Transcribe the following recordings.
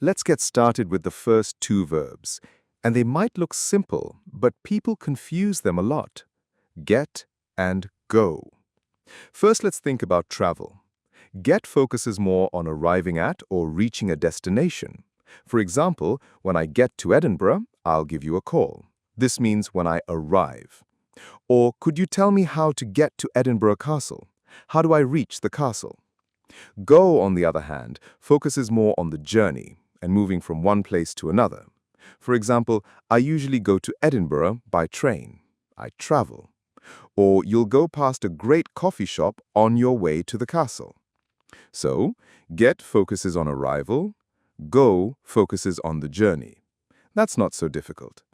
Let's get started with the first two verbs. And they might look simple, but people confuse them a lot. Get and go. First, let's think about travel. Get focuses more on arriving at or reaching a destination. For example, when I get to Edinburgh, I'll give you a call. This means when I arrive. Or could you tell me how to get to Edinburgh Castle? How do I reach the castle? Go, on the other hand, focuses more on the journey and moving from one place to another. For example, I usually go to Edinburgh by train. I travel. Or you'll go past a great coffee shop on your way to the castle. So, get focuses on arrival, go focuses on the journey. That's not so difficult.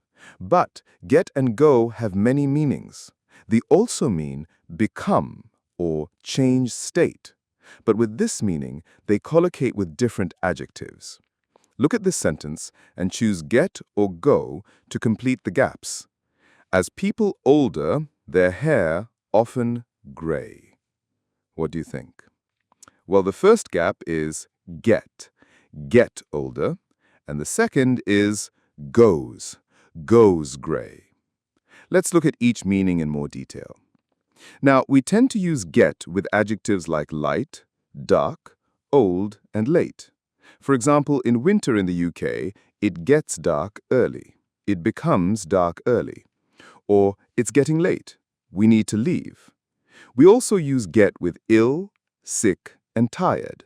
But get and go have many meanings. They also mean become or change state. But with this meaning, they collocate with different adjectives. Look at this sentence and choose get or go to complete the gaps. As people older, their hair often gray. What do you think? Well, the first gap is get older, and the second is goes gray. Let's look at each meaning in more detail. Now, we tend to use get with adjectives like light, dark, old, and late. For example, in winter in the UK, it gets dark early. It becomes dark early. Or, it's getting late. We need to leave. We also use get with ill, sick, and tired.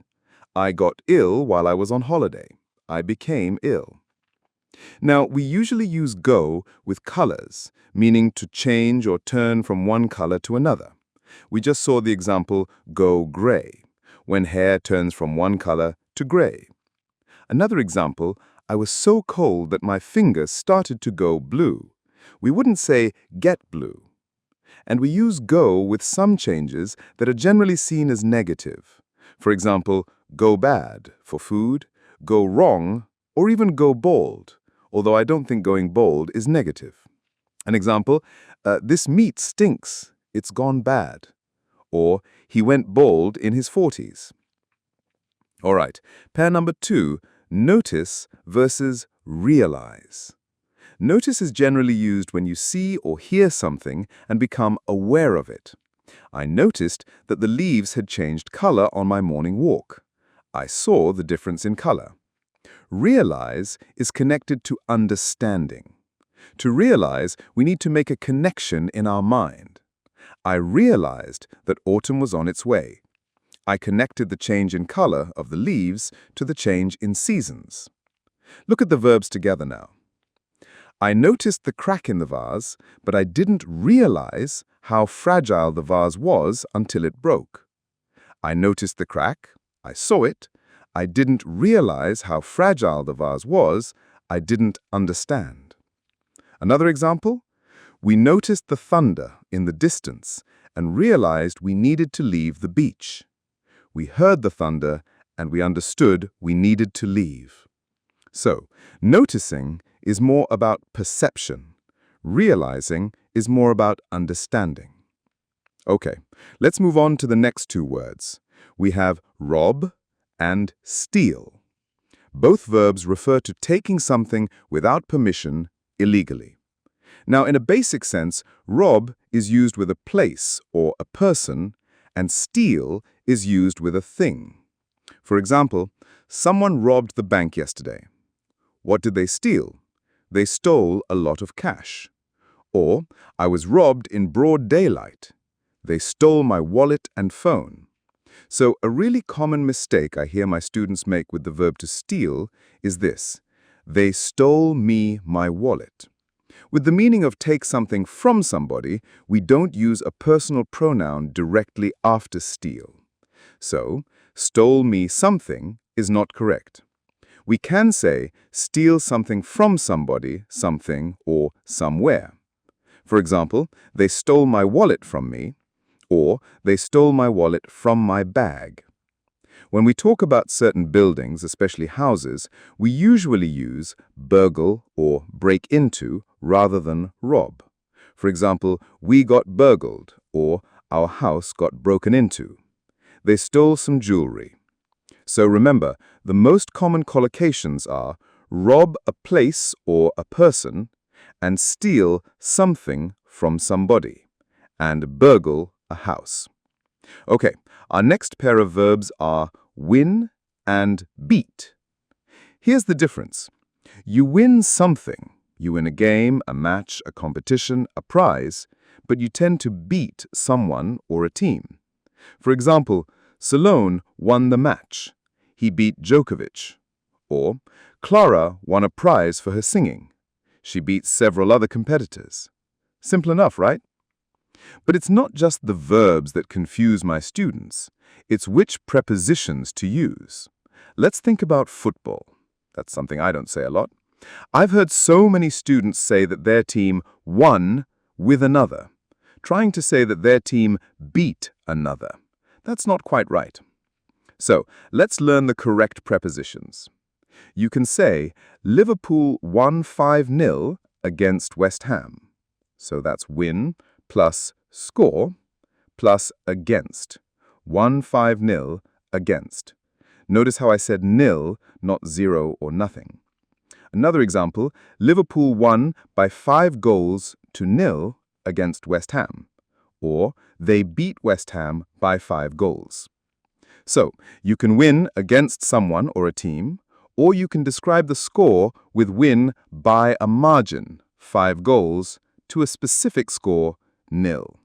I got ill while I was on holiday. I became ill. Now, we usually use go with colors, meaning to change or turn from one color to another. We just saw the example go gray, when hair turns from one color to gray. Another example, I was so cold that my fingers started to go blue. We wouldn't say get blue. And we use go with some changes that are generally seen as negative. For example, go bad for food, go wrong, or even go bald, although I don't think going bald is negative. An example, this meat stinks, it's gone bad. Or, he went bald in his 40s. All right, pair number 2, notice versus realize. Notice is generally used when you see or hear something and become aware of it. I noticed that the leaves had changed color on my morning walk. I saw the difference in color. Realize is connected to understanding. To realize, we need to make a connection in our mind. I realized that autumn was on its way. I connected the change in color of the leaves to the change in seasons. Look at the verbs together now. I noticed the crack in the vase, but I didn't realize how fragile the vase was until it broke. I noticed the crack, I saw it, I didn't realize how fragile the vase was, I didn't understand. Another example? We noticed the thunder in the distance and realized we needed to leave the beach. We heard the thunder and we understood we needed to leave. So, noticing is more about perception. Realizing is more about understanding. Okay, let's move on to the next two words. We have rob and steal. Both verbs refer to taking something without permission illegally. Now, in a basic sense, rob is used with a place or a person, and steal is used with a thing. For example, someone robbed the bank yesterday. What did they steal? They stole a lot of cash. Or, I was robbed in broad daylight. They stole my wallet and phone. So, a really common mistake I hear my students make with the verb to steal is this: they stole me my wallet. With the meaning of take something from somebody, we don't use a personal pronoun directly after steal. So, stole me something is not correct. We can say steal something from somebody, something, or somewhere. For example, they stole my wallet from me, or they stole my wallet from my bag. When we talk about certain buildings, especially houses, we usually use burgle or break into rather than rob. For example, we got burgled, or our house got broken into. They stole some jewelry. So remember, the most common collocations are rob a place or a person and steal something from somebody, and burgle a house. Okay, our next pair of verbs are win and beat. Here's the difference. You win something. You win a game, a match, a competition, a prize, but you tend to beat someone or a team. For example, Salone won the match. He beat Djokovic. Or, Clara won a prize for her singing. She beat several other competitors. Simple enough, right? But it's not just the verbs that confuse my students. It's which prepositions to use. Let's think about football. That's something I don't say a lot. I've heard so many students say that their team won with another, trying to say that their team beat another. That's not quite right. So, let's learn the correct prepositions. You can say, Liverpool won 5-0 against West Ham. So that's win plus score plus against. Won 5-0 against. Notice how I said nil, not 0 or nothing. Another example, Liverpool won by 5-0 against West Ham. Or, they beat West Ham by 5 goals. So, you can win against someone or a team, or you can describe the score with win by a margin, 5 goals, to a specific score, 0.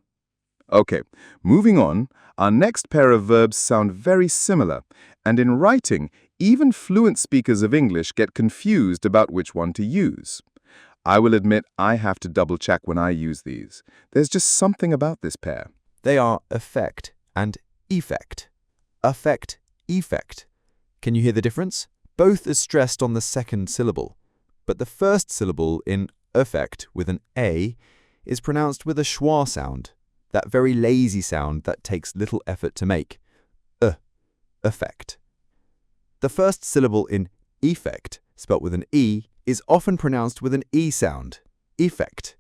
Okay, moving on, our next pair of verbs sound very similar, and in writing, even fluent speakers of English get confused about which one to use. I will admit I have to double-check when I use these. There's just something about this pair. They are affect and effect. Affect, effect. Can you hear the difference? Both are stressed on the second syllable, but the first syllable in affect with an A is pronounced with a schwa sound, that very lazy sound that takes little effort to make. Affect. The first syllable in effect, spelt with an E, is often pronounced with an E sound. Effect.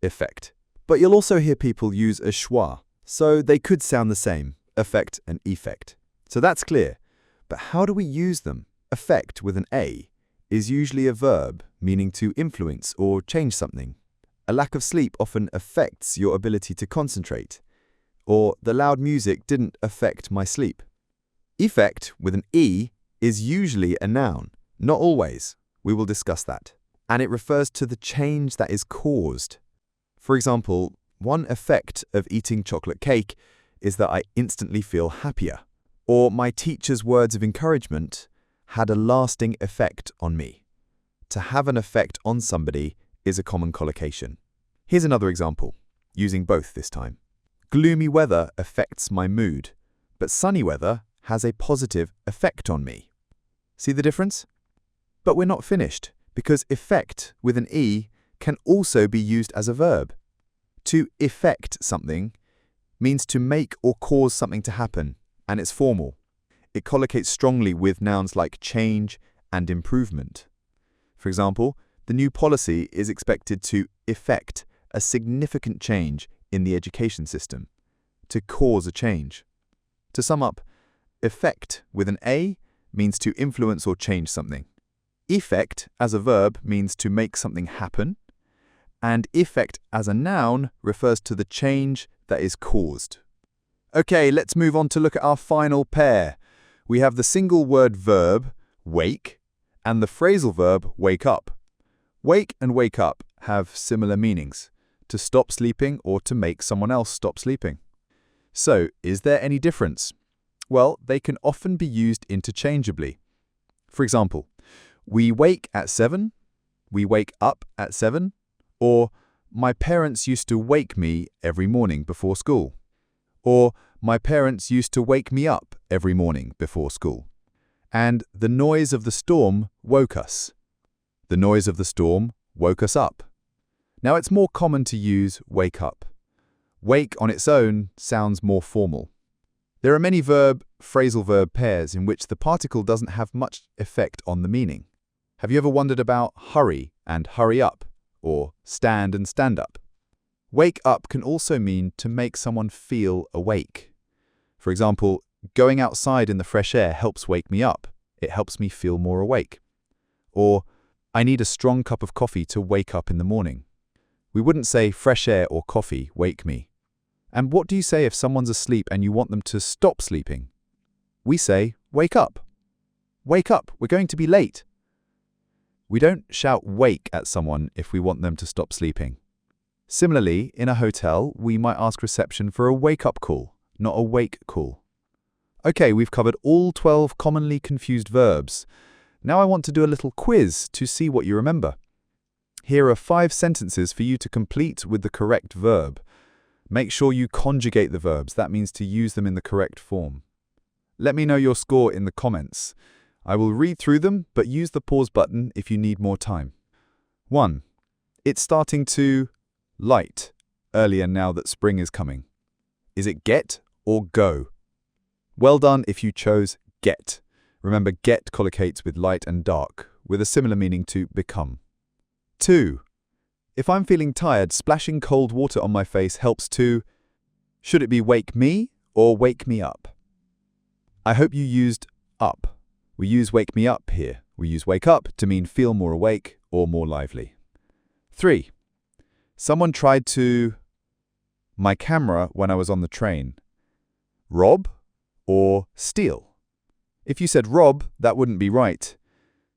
Effect. But you'll also hear people use a schwa, so they could sound the same, affect and effect. So that's clear. But how do we use them? Affect with an A is usually a verb, meaning to influence or change something. A lack of sleep often affects your ability to concentrate. Or the loud music didn't affect my sleep. Effect with an E is usually a noun. Not always. We will discuss that. And it refers to the change that is caused. For example, one effect of eating chocolate cake is that I instantly feel happier. Or my teacher's words of encouragement had a lasting effect on me. To have an effect on somebody is a common collocation. Here's another example, using both this time. Gloomy weather affects my mood, but sunny weather has a positive effect on me. See the difference? But we're not finished, because effect with an E can also be used as a verb. To effect something means to make or cause something to happen, and it's formal. It collocates strongly with nouns like change and improvement. For example, the new policy is expected to effect a significant change in the education system, to cause a change. To sum up, effect with an A means to influence or change something. Effect as a verb means to make something happen, and effect as a noun refers to the change that is caused. Okay, let's move on to look at our final pair. We have the single word verb, wake, and the phrasal verb, wake up. Wake and wake up have similar meanings, to stop sleeping or to make someone else stop sleeping. So, is there any difference? Well, they can often be used interchangeably. For example, we wake at 7, we wake up at 7, or my parents used to wake me every morning before school. Or my parents used to wake me up every morning before school. And the noise of the storm woke us. The noise of the storm woke us up. Now it's more common to use wake up. Wake on its own sounds more formal. There are many phrasal verb pairs in which the particle doesn't have much effect on the meaning. Have you ever wondered about hurry and hurry up, or stand and stand up? Wake up can also mean to make someone feel awake. For example, going outside in the fresh air helps wake me up. It helps me feel more awake. Or, I need a strong cup of coffee to wake up in the morning. We wouldn't say fresh air or coffee wake me. And what do you say if someone's asleep and you want them to stop sleeping? We say, wake up. Wake up, we're going to be late. We don't shout wake at someone if we want them to stop sleeping. Similarly, in a hotel, we might ask reception for a wake-up call, not a wake call. Okay, we've covered all 12 commonly confused verbs. Now I want to do a little quiz to see what you remember. Here are 5 sentences for you to complete with the correct verb. Make sure you conjugate the verbs. That means to use them in the correct form. Let me know your score in the comments. I will read through them, but use the pause button if you need more time. 1. It's starting to light earlier now that spring is coming. Is it get or go? Well done if you chose get. Remember, get collocates with light and dark, with a similar meaning to become. 2. If I'm feeling tired, splashing cold water on my face helps to... Should it be wake me or wake me up? I hope you used up. We use wake me up here. We use wake up to mean feel more awake or more lively. 3. Someone tried to... my camera when I was on the train. Rob or steal? If you said rob, that wouldn't be right.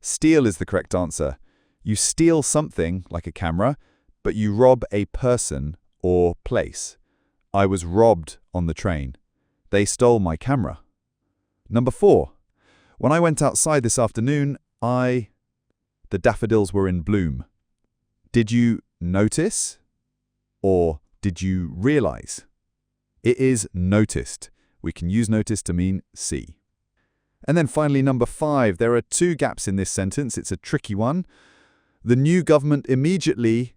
Steal is the correct answer. You steal something, like a camera, but you rob a person or place. I was robbed on the train. They stole my camera. Number 4. When I went outside this afternoon, the daffodils were in bloom. Did you notice or did you realize? It is noticed. We can use notice to mean see. And then finally, number 5, there are 2 gaps in this sentence. It's a tricky one. The new government immediately,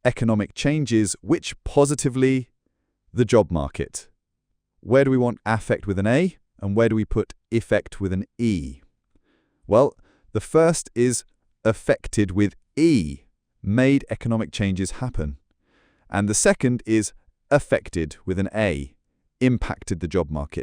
economic changes, which positively, the job market. Where do we want affect with an A? And where do we put effect with an E? Well, the first is affected with E, made economic changes happen. And the second is affected with an A, impacted the job market.